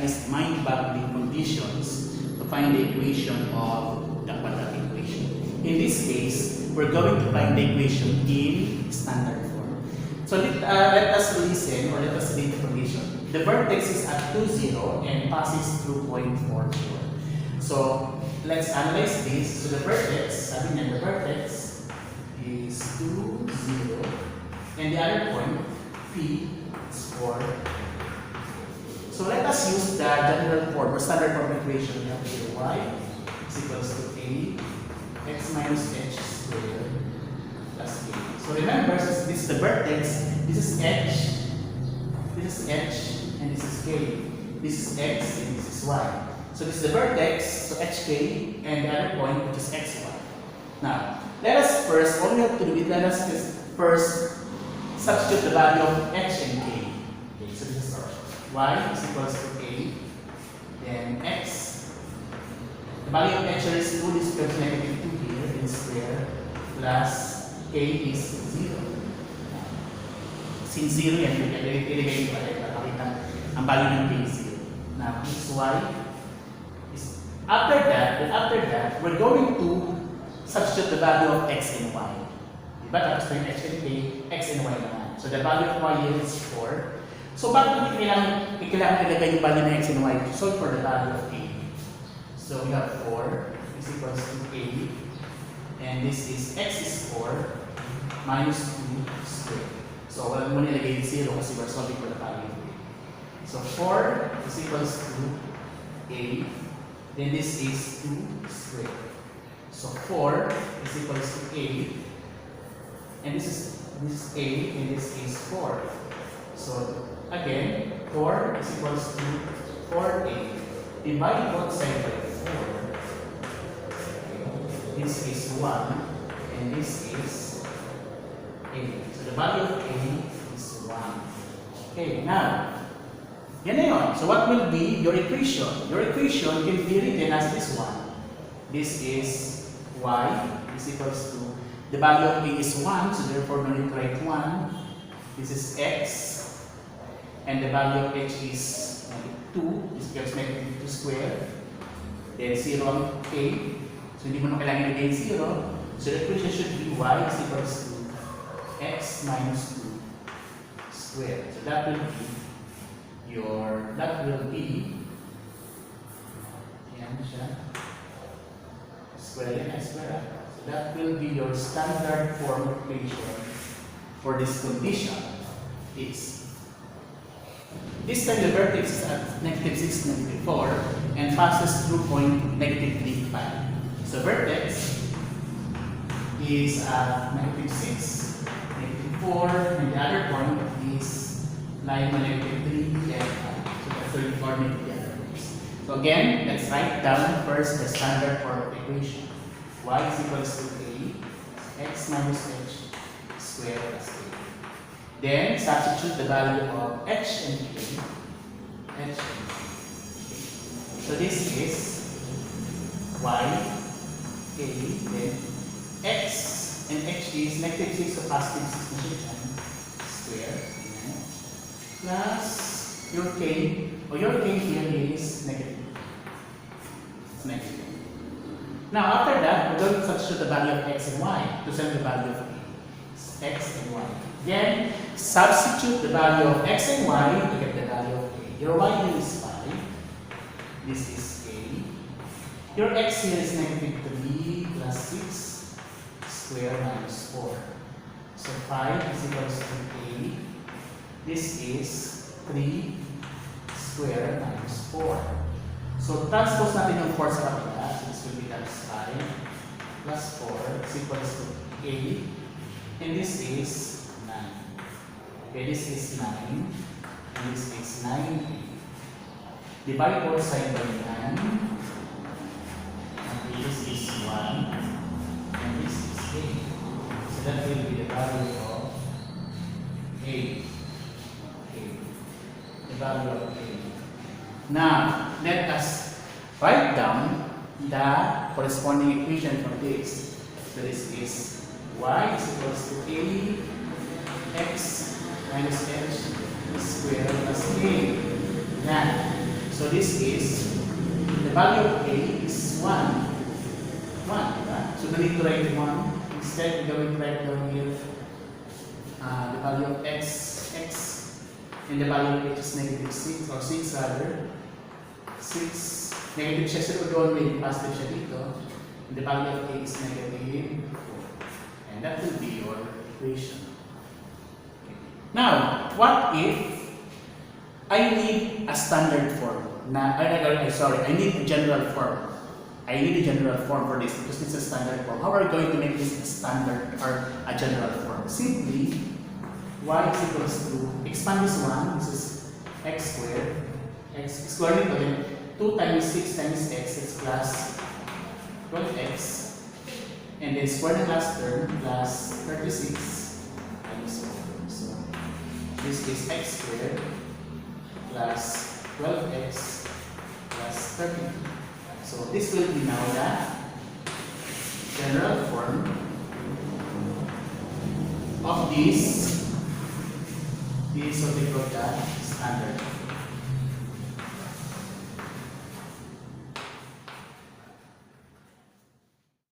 is mind-boggling conditions to find the equation of the quadratic equation. In this case, we're going to find the equation in standard form. So let us listen or let us read the condition. The vertex is at 2, 0 and passes through point 4, 4. So let's analyze this. So the vertex, the vertex is 2, 0 and the other point, P, is 4. So let us use the general form or standard form equation. We have here y is equals to a x minus h squared plus k. So remember, this is the vertex, this is h, and this is k. This is x and this is y. So this is the vertex, so hk, and the other point which is xy. Now, let us first, all we have to do is let us first substitute the value of h and k. Okay, so this is our y is equals to a, then x. The value of h is 2, this becomes negative 2 here, in square, plus k is 0. Since 0 yan, ilagay pa rin, pakita ang value ng k is 0. Now, this y is, after that, we're going to substitute the value of x and y. Diba? Tapos yung h and k, x and y naman. So the value of y here is 4. So bakit hindi kailangan ilagay yung value ng x and y to solve for the value of a? So we have 4 is equals to a, and this is x is 4 minus 2 squared. So wala mo nilagay 0 kasi we're solving for the value of a. So 4 is equals to a, then this is 2 squared. So 4 is equals to a, and this is a, and this is 4. So again, 4 is equals to 4a. Divide both sides by 4. This is 1, and this is a. So the value of a is 1. Okay, now, yan na yun. So what will be your equation? Your equation can be written as this one. This is y is equals to, the value of a is 1, so therefore no need to write 1. This is x, and the value of h is 2, this becomes negative 2 squared. Then 0 ang k, so hindi mo na kailangan ilagay 0. So the equation should be y is equals to x minus 2 squared. So that will be yan siya, square yan, square. So that will be your standard form equation for this condition. Is this time the vertex is at negative 6, negative 4 and passes through point negative 3, 5. So vertex is at negative 6, negative 4, and the other point is lying on negative 3 and 5. So that's the formula of the other ways. So again, let's write down first the standard form of equation. Y is equals to a, x minus h squared plus a. Then substitute the value of h and k. So this is y, a, then x, and h is negative 6 to positive 6 na siya dyan, square, plus your k, or your k here is negative. It's negative. Now after that, we're going to substitute the value of x and y to send the value of x and y. Then substitute the value of x and y to get the value of a. Your y here is 5. This is a. Your x here is negative 3 plus 6 square minus 4. So 5 is equals to a. This is 3 square minus 4. So transpose natin yung 4 sa kapila. So this will be times 5 plus 4 is equals to a. And this is 9. Okay, this is 9. And this is 9a. Divide both sides by 9. And this is 1. And this is a. So that will be the value of a. Okay. The value of a. Now, let us write down the corresponding equation for this. So this is y is equals to a x minus h squared plus a. Yan. So this is, the value of A is 1. 1, diba? So no need to write 1. Instead, we're going to write down here the value of x, and the value of h is negative 6, or 6 rather. 6, negative siya sa doon, may positive siya dito. And the value of a is negative 4. And that will be your equation. Now, what if I need a standard form? I need a general form. I need a general form for this because it's a standard form. How are we going to make this a standard or a general form? Simply, y is equals to, expand this one, this is x squared. X squared nito din, 2 times 6 times x is plus 12x. And then square ng last term plus 36 times 4. So, this is x squared plus 12x plus 32. So this will be now the general form of this what they call the standard.